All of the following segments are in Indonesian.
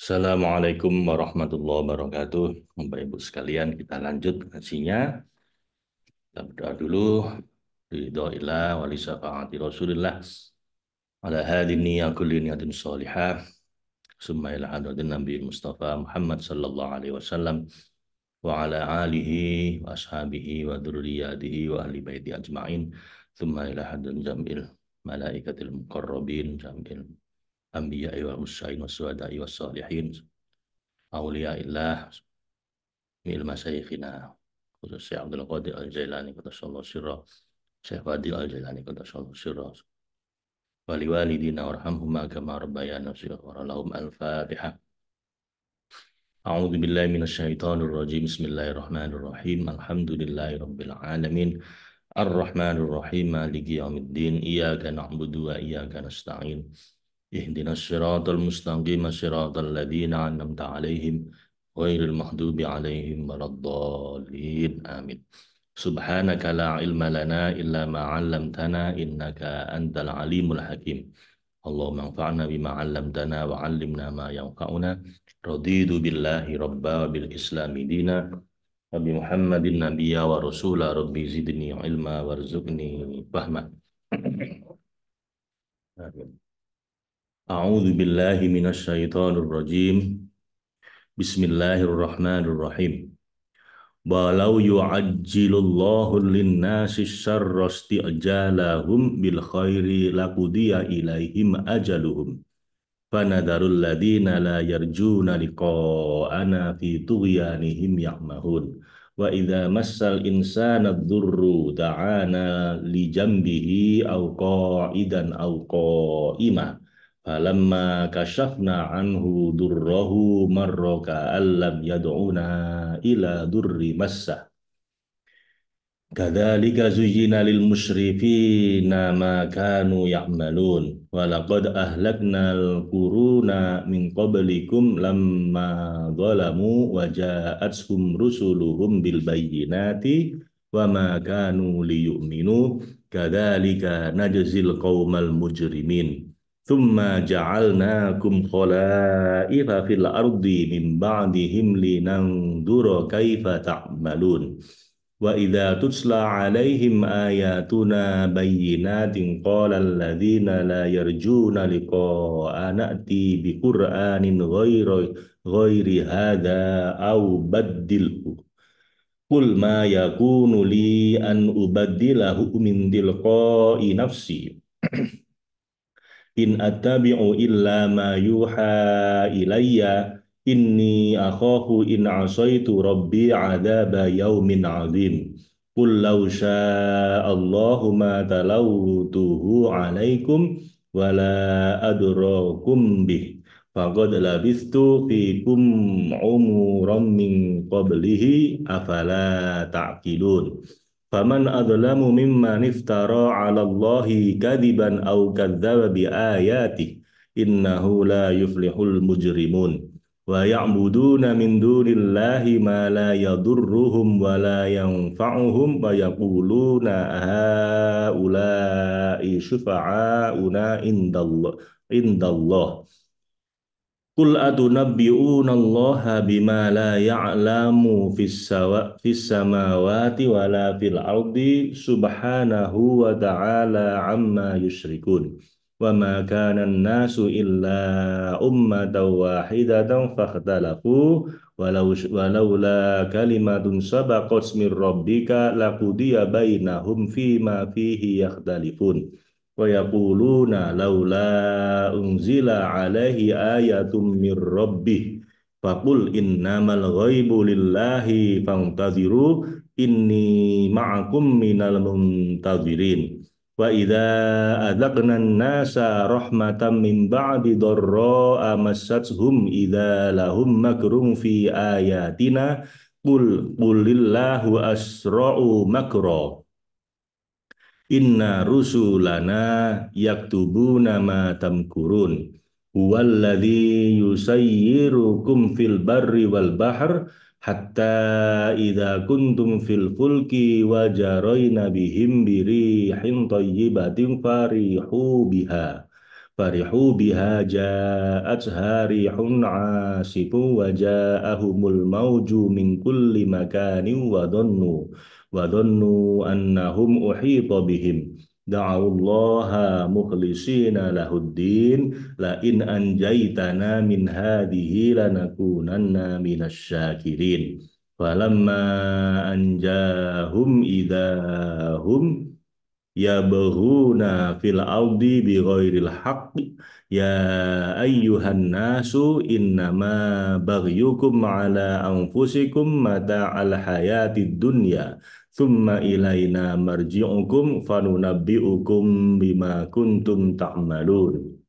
Assalamualaikum warahmatullahi wabarakatuh. Bapak Ibu sekalian, kita lanjut ngajinya. Kita berdoa dulu. Ridhoillah wali syafaati Rasulillah. Ala hadini kulli niyatin salihah. Summa ila hadratin Nabi Mustafa Muhammad sallallahu alaihi wasallam wa ala alihi wa ashabihi wa dzurriyyatihi wa ahli baiti ajmain. Summa ila hadratin jamil malaikatil muqarrabin jamil anbiya'i wal mursalin was-syuhada'i was-shalihin. Auliyaillah mil masyayikhina khusus Syekh Abdul Qadir Al-Jailani qaddasallahu sirra, Syekh Fadil Al-Jailani qaddasallahu sirra, wali walidina warhamhuma kama rabbayana shighara. Lahum al-Fatihah. A'udzu billahi minasyaitonir rajim. Bismillahirrahmanirrahim. Alhamdulillahi rabbil alamin. Ar-Rahmanir Rahim. Maliki yaumiddin. Iyyaka na'budu wa iyyaka nasta'in. Ihdinas siratal mustaqim, siratal ladzina an'amta 'alaihim ghairil maghdubi 'alaihim waladdallin. Amin. Subhanaka la ilma lana illa ma 'allamtana innaka antal alimul hakim. Allahumma anfa'na bima 'allamtana wa 'allimna ma yanfa'una. Raditu billahi rabba wa bil islami dina wa bi Muhammadin nabiyya wa rasula. Rabbi zidni ilma warzuqni fahma. Amin. A'udzu billahi minasyaitonir rajim. Bismillahirrahmanirrahim. Walau yu'ajjilullahu lin-nasi syarra isti'jalahum bil khairi laqudiya ilaihim ajaluhum. Fanadarul ladina la yarjuna liqa'ana fi tughyanihim ya'mahun. Wa idza massal insana ad-durru da'ana li jambihi aw qa'idan aw qa'ima. Falamma kashafna anhu durrahu marra ka'allam yad'una ila durri massah. Kadzalika zuyyina lil musyrifina ma kanu ya'malun wa laqad ahlaknal quruna min qablikum lamma zalamu wa ja'atuhum rusuluhum bil bayyinati wa ma kanu liyu'minu kadzalika najzil qaumal mujrimin thumma ja'alnakum khala'ifa fil ardi min ba'dihim linanzura kaifa ta'malun. Wa idza tutla 'alaihim ayatuna bayyinatin qala alladziina la yarjuna liqa'ana a'ti biqur'anin ghairi hadza aw baddilhu. Qul ma yakunu li an ubaddilahu min tilqa'i nafsi in attabi'u illa ma yuha ilayya inni akhafu in asaitu rabbi adaba yaumin azim. Qul law sya'allahu ma talawtuhu alaikum wala adrakum bih faqad labistu fikum umuran min qablihi afala ta'qilun. Faman adlamu mimman iftara 'ala Allahi kadiban aw kadzdzaba bi ayatihi innahu la yuflihul mujrimun. Wa ya'buduna min dunillahi ma la yadurruhum wa la yanfa'uhum wa yaquluna haula'i syufa'auna indallah. Qul atunabbi'una Allaha bima la ya'lamu fis samawati wa la fil ardi subhanahu wa ta'ala amma yusyrikun. Wa ma kana an-nasu illa ummatan wahidatan fakhtalafu walaula kalimatun sabaqat min rabbika laqudiya bainahum fima fihi yakhtalifun. Wa yaquluna laula unzila alaihi ayatum mir rabbih faqul innamal ghaibu lillahi fantaziru inni ma'akum minal muntazirin. Wa idza adzaqna an-nasa rahmatan min ba'di dharra'a massathum idza lahum makrum fi ayatina qulillahu asra'u makra. Inna rusulana yaktubuna ma tamkurun. Huwallazi yusayyirukum fil barri wal bahr hatta idza kuntum fil fulki wa jarayna bihim birihin thayyibatin farihu biha فرحوا بها جاءتها ريح عاصف وجاءهم الموج من كل مكان وظنوا أنهم أحيط بهم دعوا الله مخلصين له الدين لئن أنجيتنا من هذه لنكونن من الشاكرين فلما أنجاهم إذا هم yabghuna fil ardi bighairil haqq ya ayyuhan nasu innama baghyukum ala anfusikum mata'al hayatid dunya thumma ilaina marji'ukum fanunabbi'ukum bima kuntum ta'malun.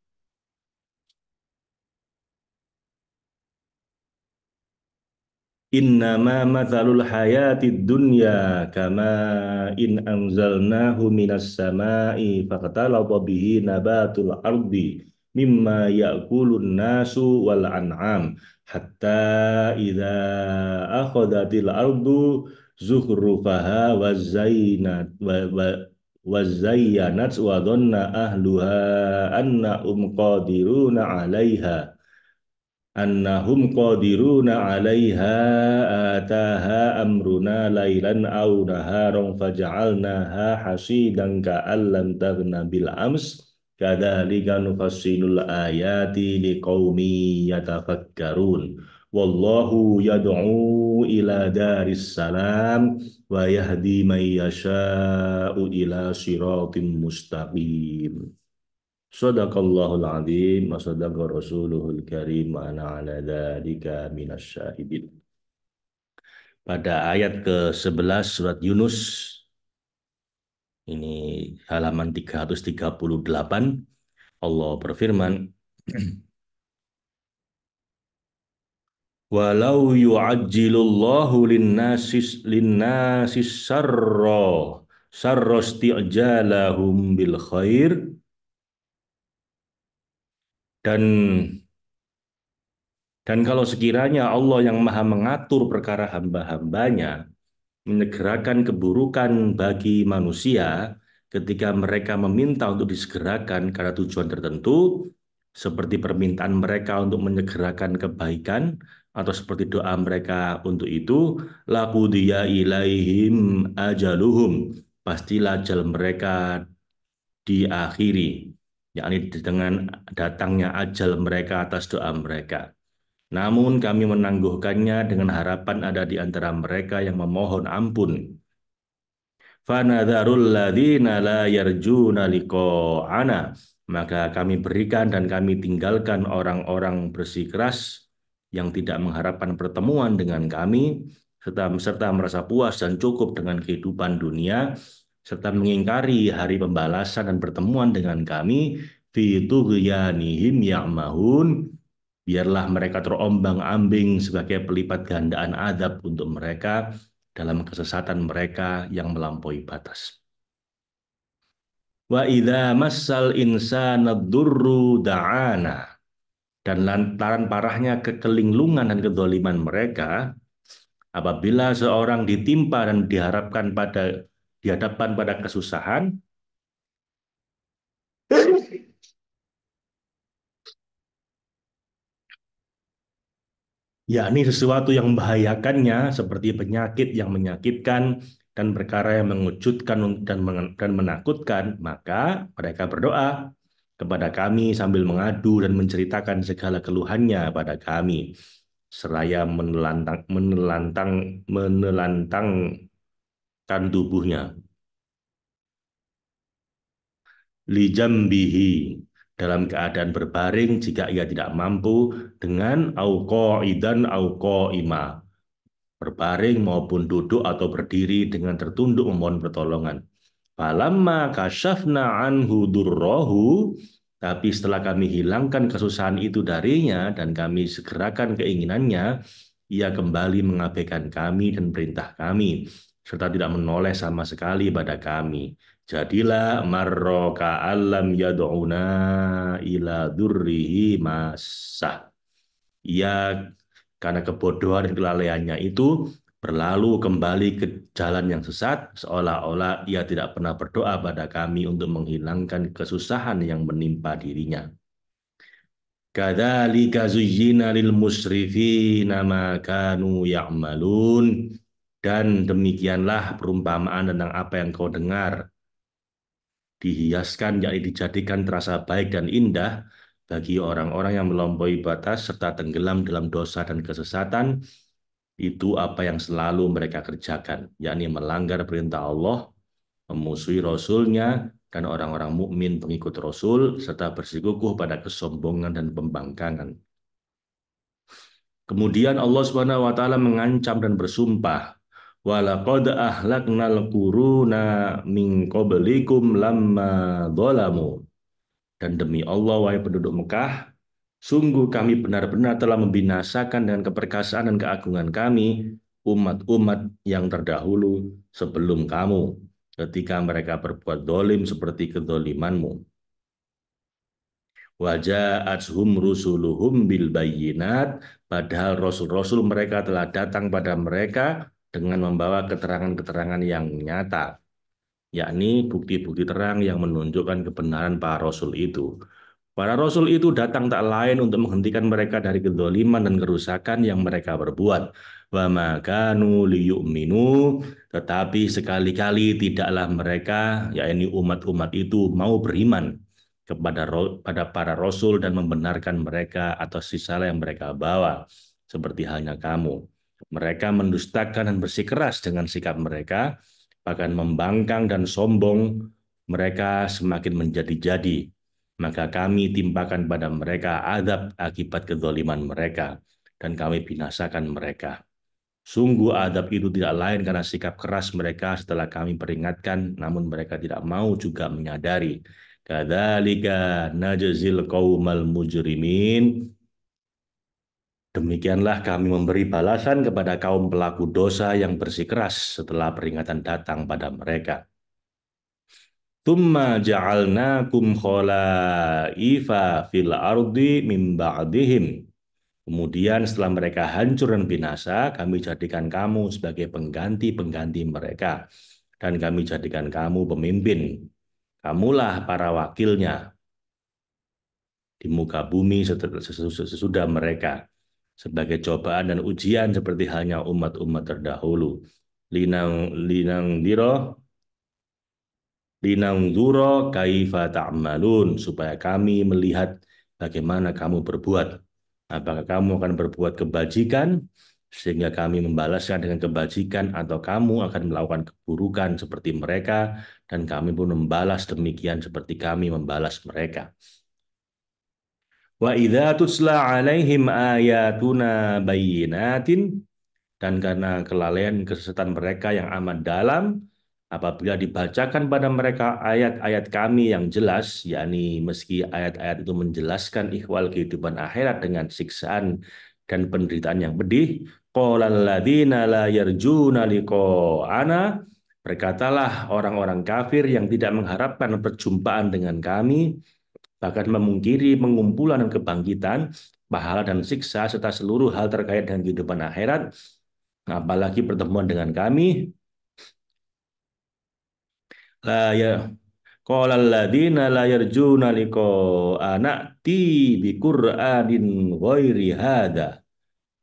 Innama mathalul hayatid dunya kama in anzalnahu minas sama'i faqtalata bihi nabatul ardi mimma ya'kulun nasu wal an'am hatta idza akhadhatil ardu zukhrufaha wa zainat wa zayyanat wa dhanna ahluha annahum qadiruna 'alaiha annahum qadiruna 'alaiha ataha amruna lailan aw naharan faja'alnaha hasidan ka'allam taghna bil ams kadzalika nufassilul ayati liqaumi yatafakkarun wallahu yad'u ila daris salam wa yahdi man yasha'u ila siratim mustaqim. Sadaqallahul azim wa sadaqa rasuluhul karim wa ana ala dzalika minasyahidin. Pada ayat ke-11 surat Yunus ini halaman 338 Allah berfirman walau yu'ajjilullahu linnasis sarra isti'jalahum bil khair dan kalau sekiranya Allah yang maha mengatur perkara hamba-hambanya, menyegerakan keburukan bagi manusia ketika mereka meminta untuk disegerakan karena tujuan tertentu, seperti permintaan mereka untuk menyegerakan kebaikan, atau seperti doa mereka untuk itu, laqudiya ilaihim ajaluhum, pastilah ajal mereka diakhiri, yakni dengan datangnya ajal mereka atas doa mereka. Namun kami menangguhkannya dengan harapan ada di antara mereka yang memohon ampun. Fanadharul ladzina la yarjuna liqa'ana. Maka kami berikan dan kami tinggalkan orang-orang bersikeras yang tidak mengharapkan pertemuan dengan kami, serta merasa puas dan cukup dengan kehidupan dunia, serta mengingkari hari pembalasan dan pertemuan dengan kami, fi tughyanihim ya'mahun. Biarlah mereka terombang-ambing sebagai pelipat gandaan azab untuk mereka dalam kesesatan mereka yang melampaui batas. Wa idza massal insana dzurru da'ana. Dan lantaran parahnya kekelingklungan dan kedzaliman mereka, apabila seorang ditimpa dan dihadapkan pada kesusahan, yakni sesuatu yang membahayakannya seperti penyakit yang menyakitkan dan perkara yang mengejutkan dan menakutkan, maka mereka berdoa kepada kami sambil mengadu dan menceritakan segala keluhannya pada kami seraya menelantangkan tubuhnya lijambihi dalam keadaan berbaring jika ia tidak mampu dengan auqaidan auqaima berbaring maupun duduk atau berdiri dengan tertunduk memohon pertolongan. Falamma kasyafna anhu durrohu, tapi setelah kami hilangkan kesusahan itu darinya dan kami segerakan keinginannya, ia kembali mengabaikan kami dan perintah kami, serta tidak menoleh sama sekali pada kami. Jadilah marro ka'allam yad'una ila durrihi masah. Ia karena kebodohan dan kelalaiannya itu berlalu kembali ke jalan yang sesat, seolah-olah ia tidak pernah berdoa pada kami untuk menghilangkan kesusahan yang menimpa dirinya. Kadzalika zuyyina lil musrifina ma kanu ya'malun. Dan demikianlah perumpamaan tentang apa yang kau dengar. Dihiaskan, yakni dijadikan terasa baik dan indah bagi orang-orang yang melampaui batas serta tenggelam dalam dosa dan kesesatan, itu apa yang selalu mereka kerjakan, yakni melanggar perintah Allah, memusuhi Rasulnya, dan orang-orang mukmin pengikut Rasul, serta bersikukuh pada kesombongan dan pembangkangan. Kemudian Allah Subhanahu wa taala mengancam dan bersumpah, walaqad ahlaknal quruna min qablikum lamma dzalamu. Dan demi Allah, wahai penduduk Mekah, sungguh kami benar-benar telah membinasakan dengan keperkasaan dan keagungan kami umat-umat yang terdahulu sebelum kamu, ketika mereka berbuat dolim seperti kedolimanmu. Waja'athum rusuluhum bil bayyinat, padahal rasul-rasul mereka telah datang pada mereka dengan membawa keterangan-keterangan yang nyata, yakni bukti-bukti terang yang menunjukkan kebenaran para rasul itu. Para rasul itu datang tak lain untuk menghentikan mereka dari kedoliman dan kerusakan yang mereka perbuat. Wa makanu liyu'minu, tetapi sekali-kali tidaklah mereka, yakni umat-umat itu, mau beriman kepada pada para rasul dan membenarkan mereka atas risalah yang mereka bawa, seperti halnya kamu. Mereka mendustakan dan bersikeras dengan sikap mereka, bahkan membangkang dan sombong, mereka semakin menjadi-jadi. Maka kami timpakan pada mereka azab akibat kezaliman mereka, dan kami binasakan mereka. Sungguh adab itu tidak lain karena sikap keras mereka setelah kami peringatkan, namun mereka tidak mau juga menyadari. Kadzalika najzil qaumal mujrimin. Demikianlah kami memberi balasan kepada kaum pelaku dosa yang bersikeras setelah peringatan datang pada mereka. Tsumma ja'alnakum khalaifa fil ardi min ba'dihim. Kemudian setelah mereka hancur dan binasa, kami jadikan kamu sebagai pengganti-pengganti mereka. Dan kami jadikan kamu pemimpin. Kamulah para wakilnya di muka bumi sesudah mereka. Sebagai cobaan dan ujian seperti halnya umat-umat terdahulu. Linang diro linanzura kaifa ta'malun, supaya kami melihat bagaimana kamu berbuat. Apakah kamu akan berbuat kebajikan sehingga kami membalasnya dengan kebajikan, atau kamu akan melakukan keburukan seperti mereka dan kami pun membalas demikian seperti kami membalas mereka. Wa idza tutla alaihim ayatuna bayyinatin, dan karena kelalaian kesesatan mereka yang amat dalam, apabila dibacakan pada mereka ayat-ayat kami yang jelas, yakni meski ayat-ayat itu menjelaskan ihwal kehidupan akhirat dengan siksaan dan penderitaan yang pedih, qalal ladzina la yarjuna liqa'ana, berkatalah orang-orang kafir yang tidak mengharapkan perjumpaan dengan kami, bahkan memungkiri pengumpulan dan kebangkitan, pahala dan siksa serta seluruh hal terkait dengan kehidupan akhirat, apalagi pertemuan dengan kami. La ya qala alladziina la yarjuna liqa'ana ti bi Qur'anin ghairi hadza.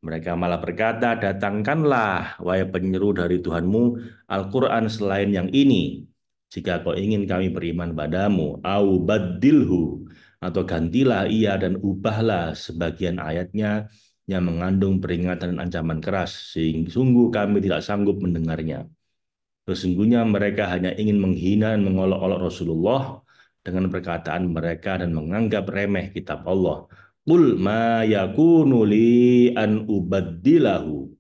Mereka malah berkata, datangkanlah wahai penyeru dari Tuhanmu Al-Qur'an selain yang ini, jika kau ingin kami beriman padamu. Au baddilhu, atau gantilah ia dan ubahlah sebagian ayatnya yang mengandung peringatan dan ancaman keras, sehingga sungguh kami tidak sanggup mendengarnya. Sesungguhnya mereka hanya ingin menghina dan mengolok-olok Rasulullah dengan perkataan mereka dan menganggap remeh kitab Allah. Qul ma yakunu li an ubaddilahu.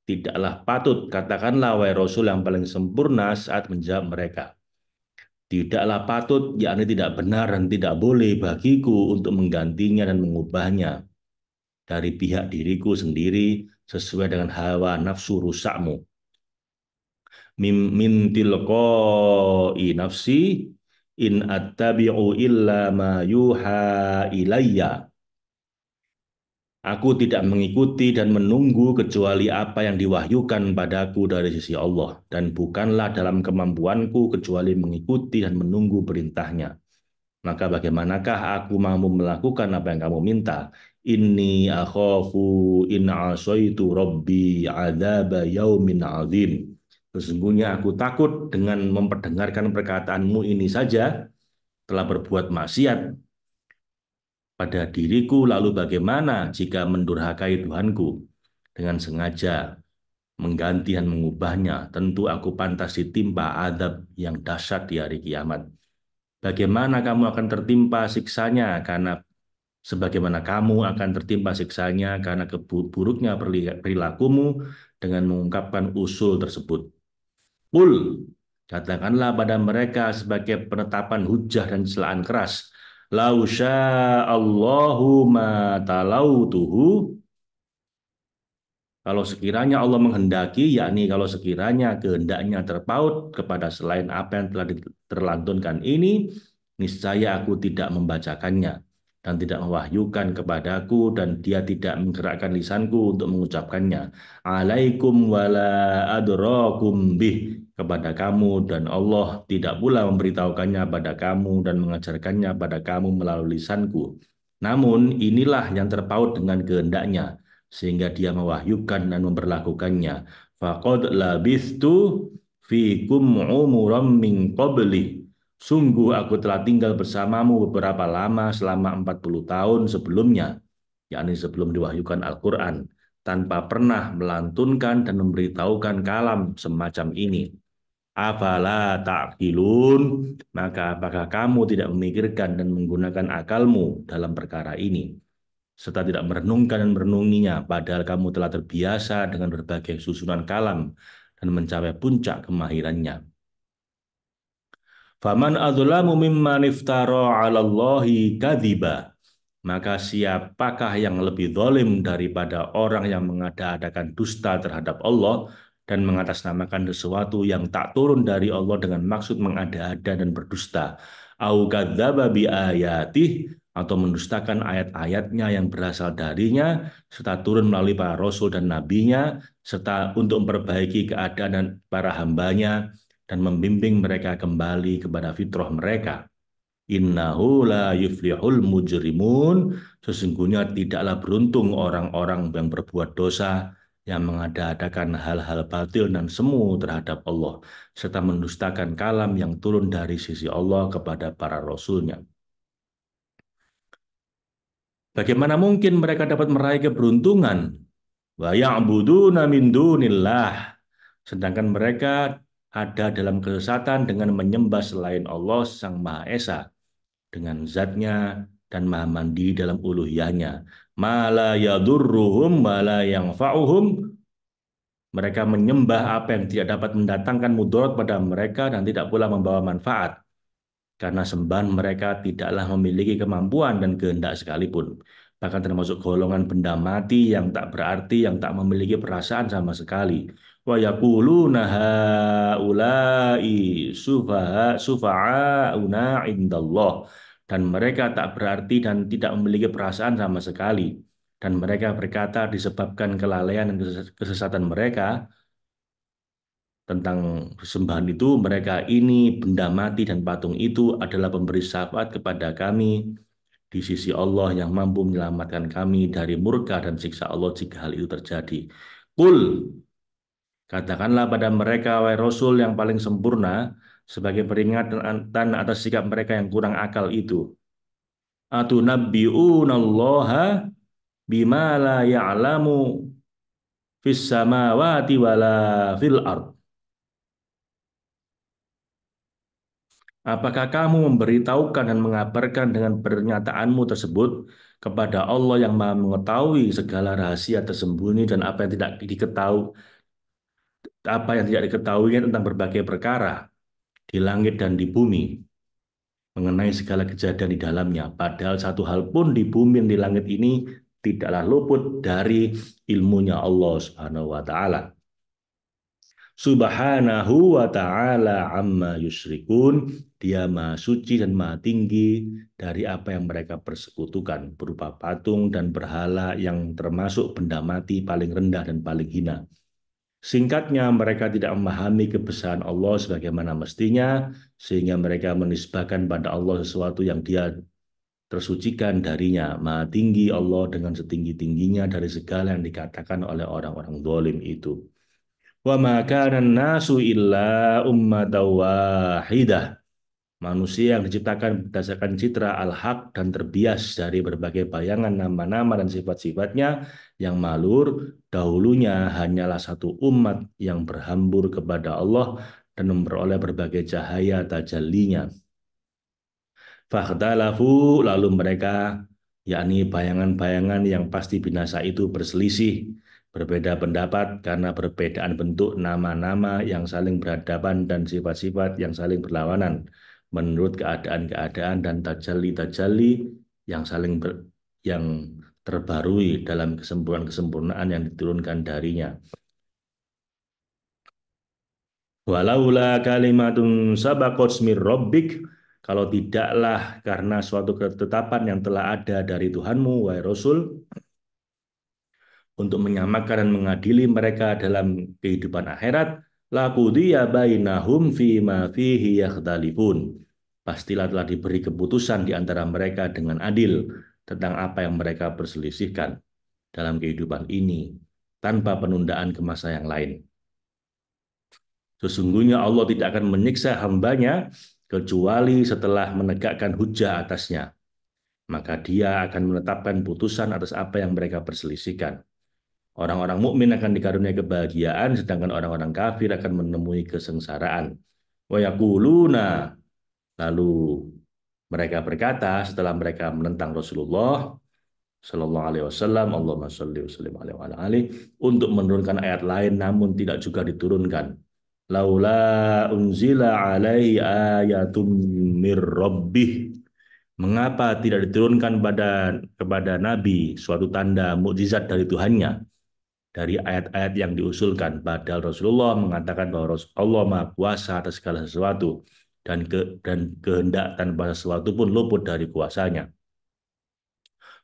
Tidaklah patut, katakanlah wahai Rasul yang paling sempurna saat menjawab mereka. Tidaklah patut, yakni tidak benar dan tidak boleh bagiku untuk menggantinya dan mengubahnya dari pihak diriku sendiri sesuai dengan hawa nafsu rusakmu. Min tilqa'i nafsi in attabi'u illa ma yuha ilayya. Aku tidak mengikuti dan menunggu kecuali apa yang diwahyukan padaku dari sisi Allah, dan bukanlah dalam kemampuanku kecuali mengikuti dan menunggu perintahnya. Maka bagaimanakah aku mampu melakukan apa yang kamu minta? Inni akhafu in asaitu rabbi adzaba yaumin azim. Sesungguhnya aku takut dengan memperdengarkan perkataanmu ini saja telah berbuat maksiat pada diriku, lalu bagaimana jika mendurhakai Tuhanku dengan sengaja mengganti dan mengubahnya? Tentu aku pantas ditimpa adab yang dahsyat di hari kiamat. Bagaimana kamu akan tertimpa siksanya karena sebagaimana kamu akan tertimpa siksanya karena keburuknya perilakumu dengan mengungkapkan usul tersebut. Qul, katakanlah pada mereka sebagai penetapan hujah dan celaan keras. Lau sya'allahu ma talautuhu, kalau sekiranya Allah menghendaki, yakni kalau sekiranya kehendaknya terpaut kepada selain apa yang telah terlantunkan ini, niscaya aku tidak membacakannya dan tidak mewahyukan kepadaku dan dia tidak menggerakkan lisanku untuk mengucapkannya. Alaikum wala adrakum bih, kepada kamu dan Allah tidak pula memberitahukannya pada kamu dan mengajarkannya pada kamu melalui lisanku. Namun inilah yang terpaut dengan kehendaknya sehingga dia mewahyukan dan memperlakukannya. Faqad labithtu fikum umuram min qabli. Sungguh aku telah tinggal bersamamu beberapa lama selama 40 tahun sebelumnya, yakni sebelum diwahyukan Al-Quran, tanpa pernah melantunkan dan memberitahukan kalam semacam ini. Afala ta'qilun, maka apakah kamu tidak memikirkan dan menggunakan akalmu dalam perkara ini? Serta tidak merenungkan dan merenunginya, padahal kamu telah terbiasa dengan berbagai susunan kalam dan mencapai puncak kemahirannya. Faman adzlamu mimman iftara 'ala Allahi kadziba. Maka siapakah yang lebih zalim daripada orang yang mengada-adakan dusta terhadap Allah dan mengatasnamakan sesuatu yang tak turun dari Allah dengan maksud mengada-ada dan berdusta. Au kadzdzaba bi ayatih, atau mendustakan ayat-ayatnya yang berasal darinya serta turun melalui para rasul dan nabinya serta untuk memperbaiki keadaan para hambanya dan membimbing mereka kembali kepada fitrah mereka. Innahu la yuflihul mujrimun. Sesungguhnya tidaklah beruntung orang-orang yang berbuat dosa, yang mengada-adakan hal-hal batil dan semu terhadap Allah, serta mendustakan kalam yang turun dari sisi Allah kepada para rasulnya. Bagaimana mungkin mereka dapat meraih keberuntungan? Wa ya'buduna min dunillah. Sedangkan mereka ada dalam kesesatan dengan menyembah selain Allah Sang Maha Esa, dengan zatnya dan maha mandi dalam uluhiyahnya. Ma la yadurruhum wa la yanfa'uhum. Mereka menyembah apa yang tidak dapat mendatangkan mudarat pada mereka dan tidak pula membawa manfaat. Karena sembahan mereka tidaklah memiliki kemampuan dan kehendak sekalipun. Bahkan termasuk golongan benda mati yang tak berarti, yang tak memiliki perasaan sama sekali. Wa yaquluna haula'i sufa'auna indallah. Dan mereka tak berarti dan tidak memiliki perasaan sama sekali. Dan mereka berkata disebabkan kelalaian dan kesesatan mereka tentang sembahan itu, mereka ini benda mati dan patung itu adalah pemberi syafaat kepada kami di sisi Allah yang mampu menyelamatkan kami dari murka dan siksa Allah jika hal itu terjadi. Qul, katakanlah pada mereka, wahai Rasul yang paling sempurna, sebagai peringatan atas sikap mereka yang kurang akal itu. Atunabbi'unallaha bima la ya'lamu fis samawati wala fil ard. Apakah kamu memberitahukan dan mengabarkan dengan pernyataanmu tersebut kepada Allah yang Maha mengetahui segala rahasia tersembunyi dan apa yang tidak diketahuinya tentang berbagai perkara di langit dan di bumi, mengenai segala kejadian di dalamnya. Padahal satu hal pun di bumi dan di langit ini tidaklah luput dari ilmunya Allah Subhanahu wa taala. Subhanahu wa ta'ala amma yusyrikun. Dia maha suci dan maha tinggi dari apa yang mereka persekutukan berupa patung dan berhala yang termasuk benda mati paling rendah dan paling hina. Singkatnya, mereka tidak memahami kebesaran Allah sebagaimana mestinya, sehingga mereka menisbahkan pada Allah sesuatu yang dia tersucikan darinya. Maha tinggi Allah dengan setinggi-tingginya dari segala yang dikatakan oleh orang-orang zalim itu. Wa ma kana nasu illa ummatan wahidah. Manusia yang diciptakan berdasarkan citra al-haq dan terbias dari berbagai bayangan nama-nama dan sifat-sifatnya yang malur, dahulunya hanyalah satu umat yang berhambur kepada Allah dan memperoleh berbagai cahaya tajallinya. Fakhtalafu, lalu mereka, yakni bayangan-bayangan yang pasti binasa itu berselisih, berbeda pendapat karena perbedaan bentuk nama-nama yang saling berhadapan dan sifat-sifat yang saling berlawanan menurut keadaan-keadaan dan tajalli-tajalli yang yang terbarui dalam kesempurnaan-kesempurnaan yang diturunkan darinya. Walaula kalimatun sabaqat mir rabbik, kalau tidaklah karena suatu ketetapan yang telah ada dari Tuhanmu, wahai Rasul, untuk menyamakan dan mengadili mereka dalam kehidupan akhirat, laqudiya bainahum fima fihi yakhtalifun. Pastilah telah diberi keputusan di antara mereka dengan adil tentang apa yang mereka perselisihkan dalam kehidupan ini, tanpa penundaan ke masa yang lain. Sesungguhnya Allah tidak akan menyiksa hambanya kecuali setelah menegakkan hujah atasnya. Maka dia akan menetapkan putusan atas apa yang mereka perselisihkan. Orang-orang mukmin akan dikaruniai kebahagiaan, sedangkan orang-orang kafir akan menemui kesengsaraan. Wa yaquluna, lalu mereka berkata setelah mereka menentang Rasulullah Sallallahu Alaihi Wasallam, Allahumma sholli wa sallim alaihi untuk menurunkan ayat lain, namun tidak juga diturunkan. Laula unzila alaihi ayatum mir rabbih. Mengapa tidak diturunkan kepada Nabi suatu tanda mukjizat dari Tuhannya dari ayat-ayat yang diusulkan? Padahal Rasulullah mengatakan bahwa Allah Maha Kuasa atas segala sesuatu dan kehendak tanpa sesuatu pun luput dari kuasanya.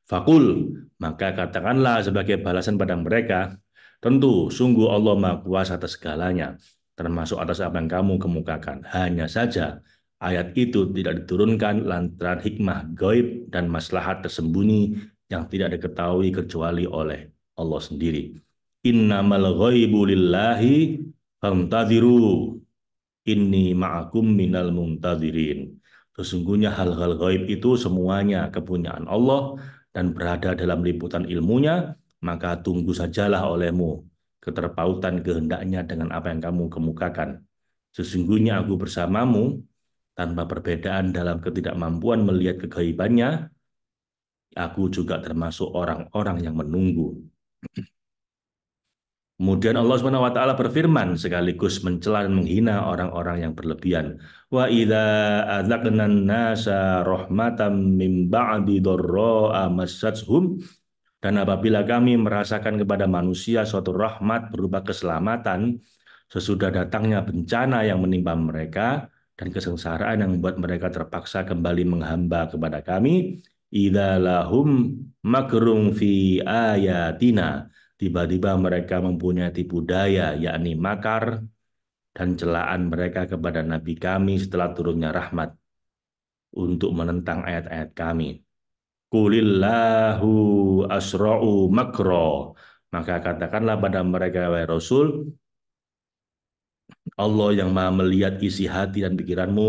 Fakul, maka katakanlah sebagai balasan pada mereka, tentu sungguh Allah Maha Kuasa atas segalanya, termasuk atas apa yang kamu kemukakan. Hanya saja ayat itu tidak diturunkan lantaran hikmah gaib dan maslahat tersembunyi yang tidak diketahui kecuali oleh Allah sendiri. Innamal ghaibu lillahi famtadhiru inni ma'akum minal muntadzirin. Sesungguhnya hal-hal gaib itu semuanya kepunyaan Allah dan berada dalam liputan ilmunya, maka tunggu sajalah olehmu keterpautan kehendaknya dengan apa yang kamu kemukakan. Sesungguhnya aku bersamamu tanpa perbedaan dalam ketidakmampuan melihat kegaibannya, aku juga termasuk orang-orang yang menunggu. Kemudian Allah Subhanahu wa taala berfirman sekaligus mencela dan menghina orang-orang yang berlebihan. Wa idza adzaqnan nasa rahmatan min ba'di dharra'a massathum, dan apabila kami merasakan kepada manusia suatu rahmat berupa keselamatan sesudah datangnya bencana yang menimpa mereka dan kesengsaraan yang membuat mereka terpaksa kembali menghamba kepada kami, idza lahum makrum fi ayatina, tiba-tiba mereka mempunyai tipu daya, yakni makar dan celaan mereka kepada Nabi kami setelah turunnya rahmat untuk menentang ayat-ayat kami. Qulillahu asra'u makro. Maka katakanlah pada mereka, wahai Rasul, Allah yang maha melihat isi hati dan pikiranmu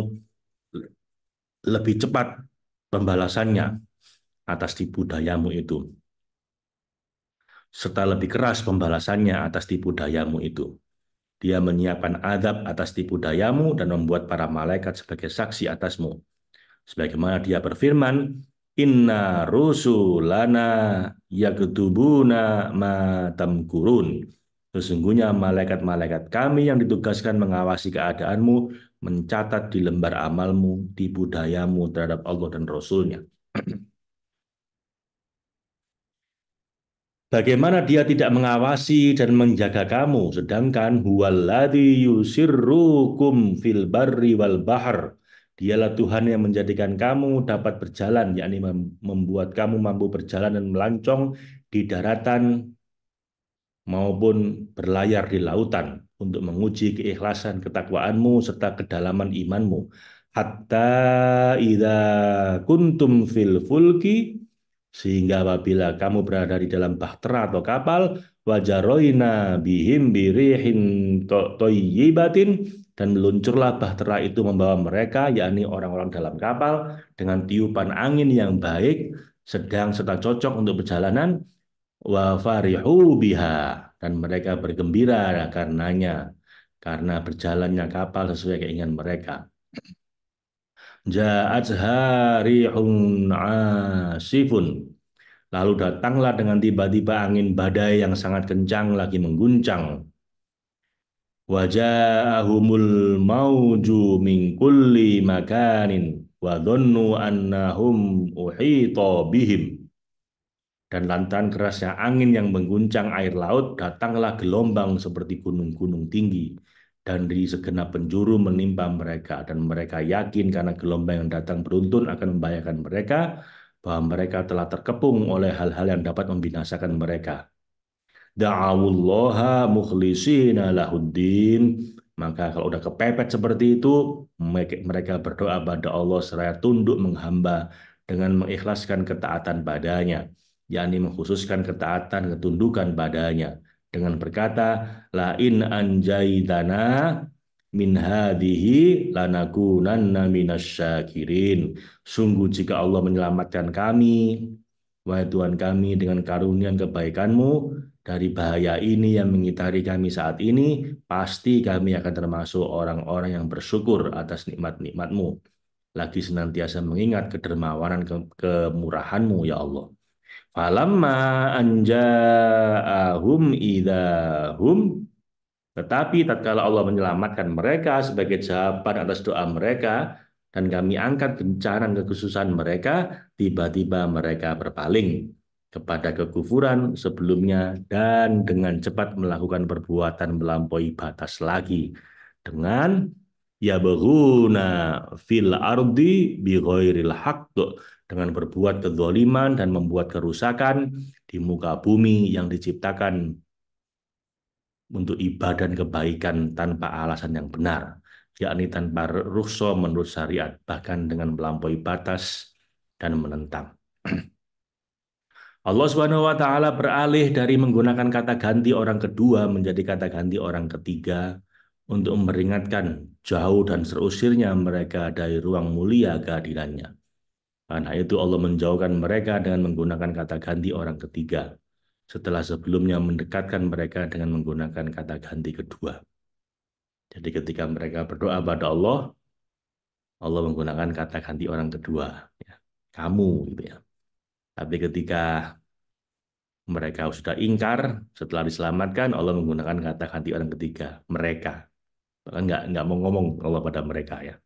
lebih cepat pembalasannya atas tipu dayamu itu, serta lebih keras pembalasannya atas tipu dayamu itu. Dia menyiapkan azab atas tipu dayamu dan membuat para malaikat sebagai saksi atasmu. Sebagaimana dia berfirman, Inna rusulana yaktubuna ma tamkurun. Sesungguhnya malaikat-malaikat kami yang ditugaskan mengawasi keadaanmu, mencatat di lembar amalmu, tipu dayamu terhadap Allah dan Rasul-Nya. Bagaimana dia tidak mengawasi dan menjaga kamu, sedangkan huwallazi yusirrukum fil barri wal bahr. Dialah Tuhan yang menjadikan kamu dapat berjalan, yakni membuat kamu mampu berjalan dan melancong di daratan maupun berlayar di lautan untuk menguji keikhlasan ketakwaanmu serta kedalaman imanmu. Hatta idza kuntum fil fulki, sehingga apabila kamu berada di dalam bahtera atau kapal, wajaroina bihim birihin toyyibatin, dan meluncurlah bahtera itu membawa mereka, yakni orang-orang dalam kapal, dengan tiupan angin yang baik, sedang serta cocok untuk perjalanan, wa farihu biha, dan mereka bergembira karenanya, karena berjalannya kapal sesuai keinginan mereka. Ja'at rihun asifun, lalu datanglah dengan tiba-tiba angin badai yang sangat kencang lagi mengguncang. Waja'ahumul mauju min kulli makanin wa dhannu annahum uhita bihim, dan lantaran kerasnya angin yang mengguncang air laut, datanglah gelombang seperti gunung-gunung tinggi, dan di segenap penjuru menimpa mereka. Dan mereka yakin karena gelombang yang datang beruntun akan membahayakan mereka, bahwa mereka telah terkepung oleh hal-hal yang dapat membinasakan mereka. Da'awullaha mukhlishina lahuddin. Maka kalau udah kepepet seperti itu, mereka berdoa pada Allah seraya tunduk menghamba dengan mengikhlaskan ketaatan padanya, yakni mengkhususkan ketaatan ketundukan padanya, dengan berkata, la in anjaitana min hadhihi lanakunanna minasyakirin. Sungguh jika Allah menyelamatkan kami, wahai Tuhan kami, dengan karunia kebaikan-Mu dari bahaya ini yang mengitari kami saat ini, pasti kami akan termasuk orang-orang yang bersyukur atas nikmat-nikmat-Mu, lagi senantiasa mengingat kedermawanan kemurahan-Mu, ya Allah. Falamma anja'ahum idahum, tetapi tatkala Allah menyelamatkan mereka sebagai jawaban atas doa mereka, dan kami angkat bencana dan kekhususan mereka, tiba-tiba mereka berpaling kepada kekufuran sebelumnya dan dengan cepat melakukan perbuatan melampaui batas lagi, dengan yabghuna fil ardi bighairil haqq, dengan berbuat kezaliman dan membuat kerusakan di muka bumi yang diciptakan untuk ibadah dan kebaikan tanpa alasan yang benar, yakni tanpa rukhsah menurut syariat, bahkan dengan melampaui batas dan menentang. Allah Subhanahu wa taala beralih dari menggunakan kata ganti orang kedua menjadi kata ganti orang ketiga untuk memperingatkan jauh dan terusirnya mereka dari ruang mulia kehadirannya. Karena itu Allah menjauhkan mereka dengan menggunakan kata ganti orang ketiga, setelah sebelumnya mendekatkan mereka dengan menggunakan kata ganti kedua. Jadi ketika mereka berdoa pada Allah, Allah menggunakan kata ganti orang kedua, ya, kamu, gitu ya. Tapi ketika mereka sudah ingkar, setelah diselamatkan, Allah menggunakan kata ganti orang ketiga, mereka. Bahkan nggak mau ngomong Allah pada mereka, ya,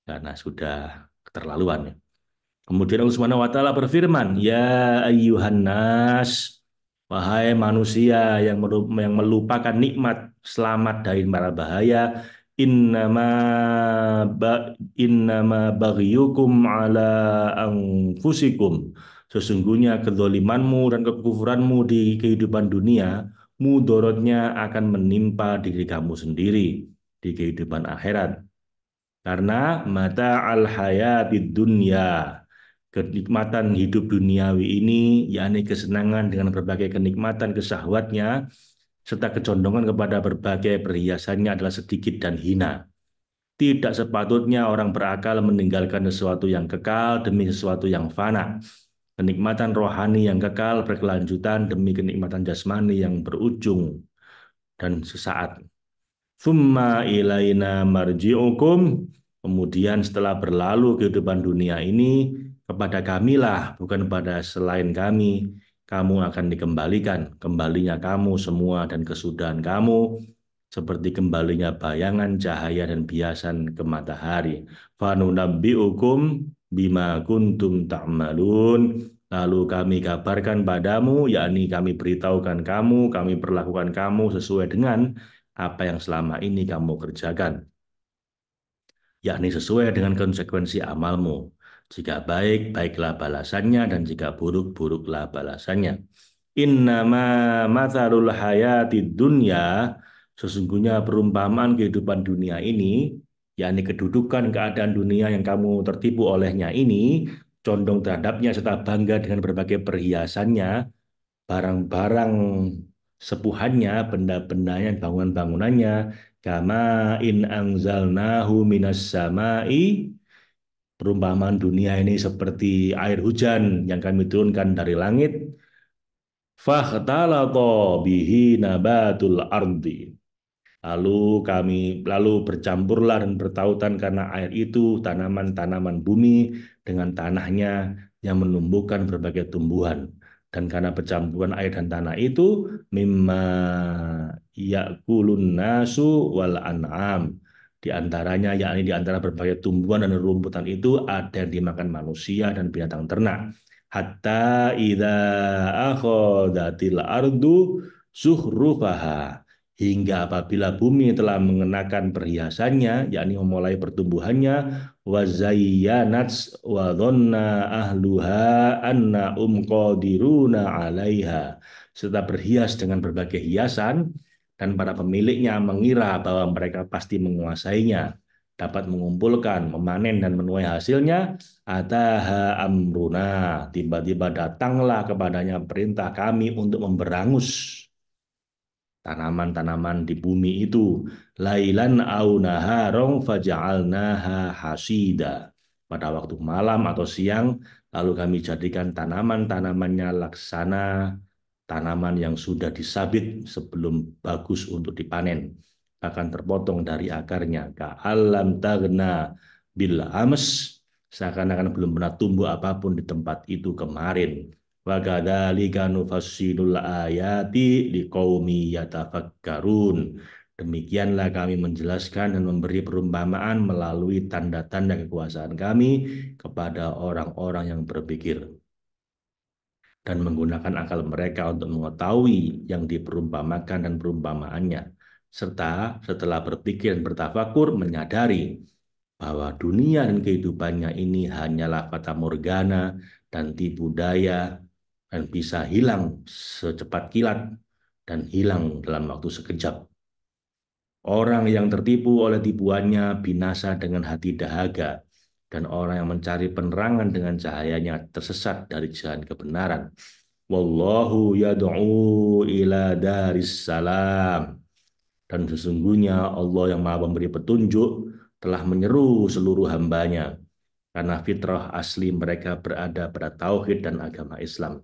karena sudah keterlaluan, ya. Kemudian Allah Subhanahu wa taala berfirman, "Ya ayyuhan nas, wahai manusia yang melupakan nikmat selamat dari mara bahaya, innama innama baghyukum ala anfusikum." Sesungguhnya kezalimanmu dan kekufuranmu di kehidupan dunia, mudorotnya akan menimpa diri kamu sendiri di kehidupan akhirat. Karena mata al hayatid dunya, kenikmatan hidup duniawi ini, yakni kesenangan dengan berbagai kenikmatan kesahwatnya, serta kecondongan kepada berbagai perhiasannya adalah sedikit dan hina. Tidak sepatutnya orang berakal meninggalkan sesuatu yang kekal demi sesuatu yang fana. Kenikmatan rohani yang kekal berkelanjutan demi kenikmatan jasmani yang berujung dan sesaat. Summa ilaina marji'ukum, kemudian setelah berlalu kehidupan dunia ini, kepada kamilah, bukan pada selain kami, kamu akan dikembalikan. Kembalinya kamu semua dan kesudahan kamu, seperti kembalinya bayangan cahaya dan biasan ke matahari. Fanunabbi'ukum bima kuntum ta'malun, Lalu kami kabarkan padamu, yakni kami beritahukan kamu, kami perlakukan kamu sesuai dengan apa yang selama ini kamu kerjakan, yakni sesuai dengan konsekuensi amalmu. Jika baik, baiklah balasannya, dan jika buruk, buruklah balasannya. Innama mathalul hayati dunya, sesungguhnya perumpamaan kehidupan dunia ini, yakni kedudukan keadaan dunia yang kamu tertipu olehnya ini, condong terhadapnya serta bangga dengan berbagai perhiasannya, barang-barang sepuhannya, benda-bendanya, bangunan-bangunannya, kama in anzalnahu minas samai, perumpamaan dunia ini seperti air hujan yang kami turunkan dari langit, fakhtalata bihi nabatul ardi. Lalu bercampurlah dan bertautan karena air itu tanaman-tanaman bumi dengan tanahnya yang menumbuhkan berbagai tumbuhan. Dan karena percampuran air dan tanah itu, mimma yakulun nasu wal an'am. Di antaranya, yakni di antara berbagai tumbuhan dan rumputan itu ada yang dimakan manusia dan binatang ternak. Hatta idza akhadatil ardu zuhrufaha, hingga apabila bumi telah mengenakan perhiasannya, yakni memulai pertumbuhannya, wazayyanat wa dhanna ahluha anna qadiruna 'alaiha, serta berhias dengan berbagai hiasan, dan para pemiliknya mengira bahwa mereka pasti menguasainya, dapat mengumpulkan, memanen dan menuai hasilnya, ataha amruna, tiba-tiba datanglah kepadanya perintah kami untuk memberangus tanaman-tanaman di bumi itu, lailan au naharong faja'alnaha hasida, pada waktu malam atau siang, lalu kami jadikan tanaman-tanamannya laksana tanaman yang sudah disabit sebelum bagus untuk dipanen, akan terpotong dari akarnya, ka'alam tagna bil ams, seakan-akan belum pernah tumbuh apapun di tempat itu kemarin. Wa kadzalika nufassilul ayati liqaumi yatafakkarun. Demikianlah kami menjelaskan dan memberi perumpamaan melalui tanda-tanda kekuasaan kami kepada orang-orang yang berpikir dan menggunakan akal mereka untuk mengetahui yang diperumpamakan dan perumpamaannya, serta setelah berpikir dan bertafakur menyadari bahwa dunia dan kehidupannya ini hanyalah fata morgana dan tipu daya, dan bisa hilang secepat kilat dan hilang dalam waktu sekejap. Orang yang tertipu oleh tipuannya binasa dengan hati dahaga, dan orang yang mencari penerangan dengan cahayanya tersesat dari jalan kebenaran. Wallahu yad'u ila daris salam. Dan sesungguhnya Allah yang Maha Pemberi petunjuk telah menyeru seluruh hambanya, karena fitrah asli mereka berada pada tauhid dan agama Islam.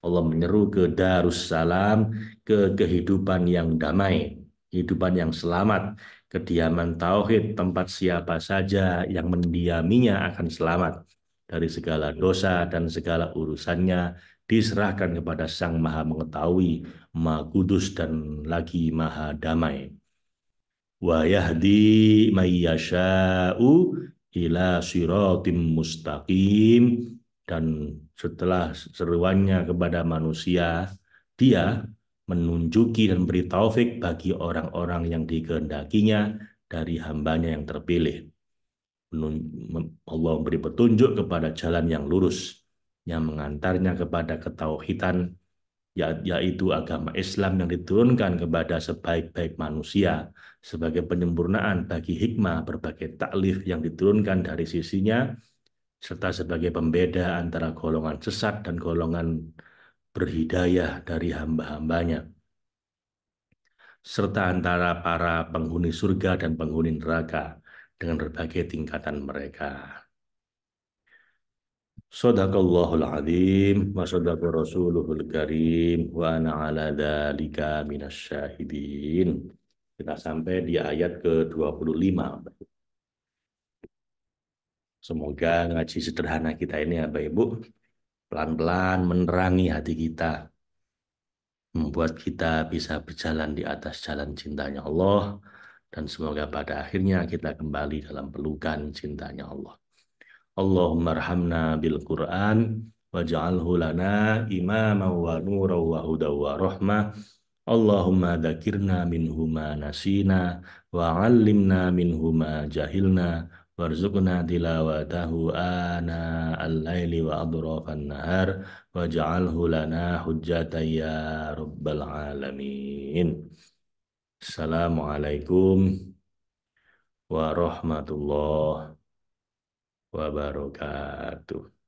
Allah menyeru ke Darussalam, ke kehidupan yang damai, kehidupan yang selamat, kediaman tauhid, tempat siapa saja yang mendiaminya akan selamat dari segala dosa dan segala urusannya diserahkan kepada Sang Maha Mengetahui, Maha Kudus, dan lagi Maha Damai. Wa yahdi may yasha'u ila siratim mustaqim, dan setelah seruannya kepada manusia, dia menunjuki dan beri taufik bagi orang-orang yang dikehendakinya dari hambanya yang terpilih. Allah memberi petunjuk kepada jalan yang lurus yang mengantarnya kepada ketauhidan, yaitu agama Islam yang diturunkan kepada sebaik-baik manusia sebagai penyempurnaan bagi hikmah berbagai taklif yang diturunkan dari sisinya, serta sebagai pembeda antara golongan sesat dan golongan berhidayah dari hamba-hambanya, serta antara para penghuni surga dan penghuni neraka dengan berbagai tingkatan mereka. Sadaqallahul azim wa sadaqa rasuluhul karim wa ana ala dzalika minasyahidin. Kita sampai di ayat ke-25. Semoga ngaji sederhana kita ini ya Bapak Ibu pelan-pelan menerangi hati kita, membuat kita bisa berjalan di atas jalan cintanya Allah, dan semoga pada akhirnya kita kembali dalam pelukan cintanya Allah. Allahumma arhamna bil Qur'an waj'alhu lana imama wa nura wa huda wa rahmah. Allahumma dzakirna minhu ma nasina wa 'allimna minhu ma jahilna warzuqna tilawatahu ana al-laili wa adrafan nahar waj'alhu lana hujjatan ya rabbal alamin. Assalamualaikum warahmatullahi wabarakatuh.